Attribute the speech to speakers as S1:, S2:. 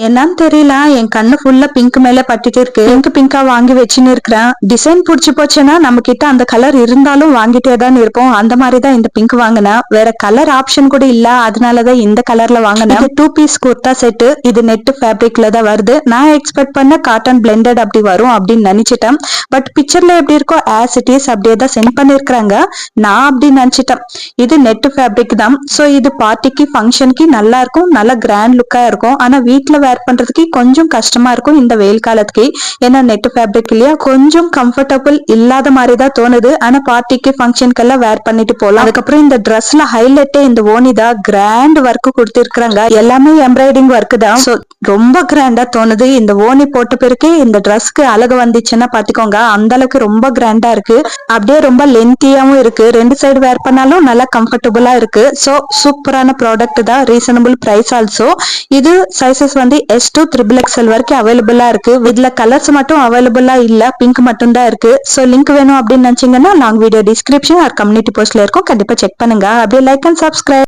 S1: என்னன்னு தெரியல, என் கண்ணு ஃபுல்லா பிங்க் மேல பட்டுட்டு இருக்கு. பிங்கா வாங்கி வச்சுன்னு இருக்கிறேன். டிசைன் புடிச்சு போச்சுன்னா நம்ம கிட்ட அந்த கலர் இருந்தாலும் வாங்கிட்டே தான் இருப்போம். அந்த மாதிரிதான் இந்த பிங்க் வாங்கினேன். வேற கலர் ஆப்ஷன் கூட இல்ல, அதனாலதான் இந்த கலர்ல வாங்கினேன். இது 2 பீஸ் குர்தா செட்டு. இது நெட் ஃபேப்ரிக்ல தான் வருது. நான் எக்ஸ்பெக்ட் பண்ண காட்டன் பிளெண்டட் அப்படி வரும் அப்படின்னு நினைச்சிட்டேன். பட் பிக்சர்ல எப்படி இருக்கோ ஆஸ் இட் இஸ் அப்படியே தான் சென்ட் பண்ணிருக்காங்க. நான் அப்படி நினைச்சிட்டேன். இது நெட் ஃபேப்ரிக் தான். சோ இது பார்ட்டிக்கு ஃபங்க்ஷனுக்கு நல்லா இருக்கும், நல்ல கிராண்ட் லுக்கா இருக்கும். ஆனா வீட்ல வேர் பண்றதுக்கு கொஞ்சம் கஷ்டமா இருக்கும் இந்த வெயில் காலத்துக்கு. ஏன்னா நெட் ஃபேப்ரிக் இல்லையா, கொஞ்சம் கம்ஃபர்டபுள் இல்லாத மாதிரி தான் தோணுது. ஆனா பார்ட்டிக்கு ஃபங்க்ஷனுக்கு எல்லாம் வேர் பண்ணிட்டு போலாம். அதுக்கப்புறம் இந்த ட்ரெஸ்ல ஹைலைட்டே இந்த ஓனி தான். கிராண்ட் ஒர்க் கொடுத்திருக்காங்க, எல்லாமே எம்ப்ராய்டிங் ஒர்க் தான். So, ரொம்ப கிராண்டா தோணுது. இந்த ஓனி போட்ட பிறகு இந்த ட்ரெஸ்க்கு அழகு வந்துச்சுன்னா பாத்துக்கோங்க, அந்த அளவுக்கு ரொம்ப கிராண்டா இருக்கு. அப்படியே ரொம்ப லென்த்தியாவும் இருக்கு. 2 சைடு வேர் பண்ணாலும் நல்லா கம்ஃபர்டபுளா இருக்கு. சோ சூப்பரான ப்ராடக்ட் தான், ரீசனபிள் பிரைஸ் ஆல்சோ. இது சைசஸ் வந்து S to XXL வரைக்கும் அவைலபிளா இருக்கு. இதுல கலர்ஸ் மட்டும் அவைலபிளா இல்ல, பிங்க் மட்டும் தான் இருக்கு. சோ லிங்க் வேணும் அப்படின்னு நினைச்சீங்கன்னா long video description R community போஸ்ட்ல இருக்கும், கண்டிப்பா செக் பண்ணுங்க. அப்படியே லைக் அண்ட் சப்ஸ்கிரைப்.